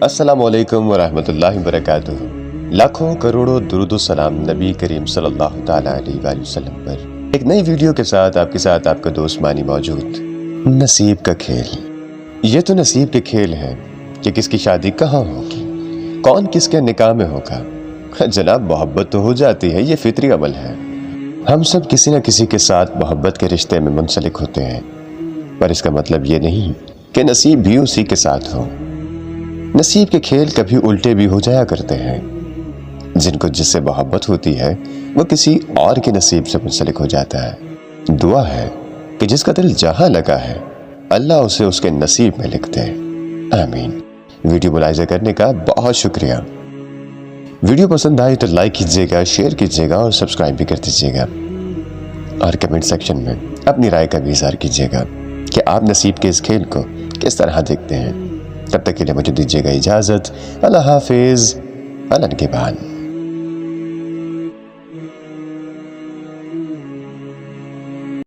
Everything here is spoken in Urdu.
السلام علیکم ورحمۃ اللہ وبرکاتہ۔ لاکھوں کروڑوں درود و سلام نبی کریم صلی اللہ تعالیٰ علیہ وآلہ وسلم پر۔ ایک نئی ویڈیو کے ساتھ آپ کا دوست مانی موجود۔ نصیب کا کھیل، یہ تو نصیب کے کھیل ہے کہ کس کی شادی کہاں ہوگی، کون کس کے نکاح میں ہوگا۔ جناب محبت تو ہو جاتی ہے، یہ فطری عمل ہے۔ ہم سب کسی نہ کسی کے ساتھ محبت کے رشتے میں منسلک ہوتے ہیں، پر اس کا مطلب یہ نہیں کہ نصیب بھی اسی کے ساتھ ہو۔ نصیب کے کھیل کبھی الٹے بھی ہو جایا کرتے ہیں۔ جن کو جس سے محبت ہوتی ہے وہ کسی اور کے نصیب سے منسلک ہو جاتا ہے۔ دعا ہے کہ جس کا دل جہاں لگا ہے اللہ اسے اس کے نصیب میں لکھ دے، آمین۔ ویڈیو ملاحظہ کرنے کا بہت شکریہ۔ ویڈیو پسند آئی تو لائک کیجیے گا، شیئر کیجیے گا اور سبسکرائب بھی کر دیجیے گا، اور کمنٹ سیکشن میں اپنی رائے کا بھی اظہار کیجیے گا کہ آپ نصیب کے اس کھیل کو کس طرح دیکھتے ہیں۔ تب تک کے لیے مجھے دیجیے گا اجازت۔ اللہ حافظ، اللہ نگہبان۔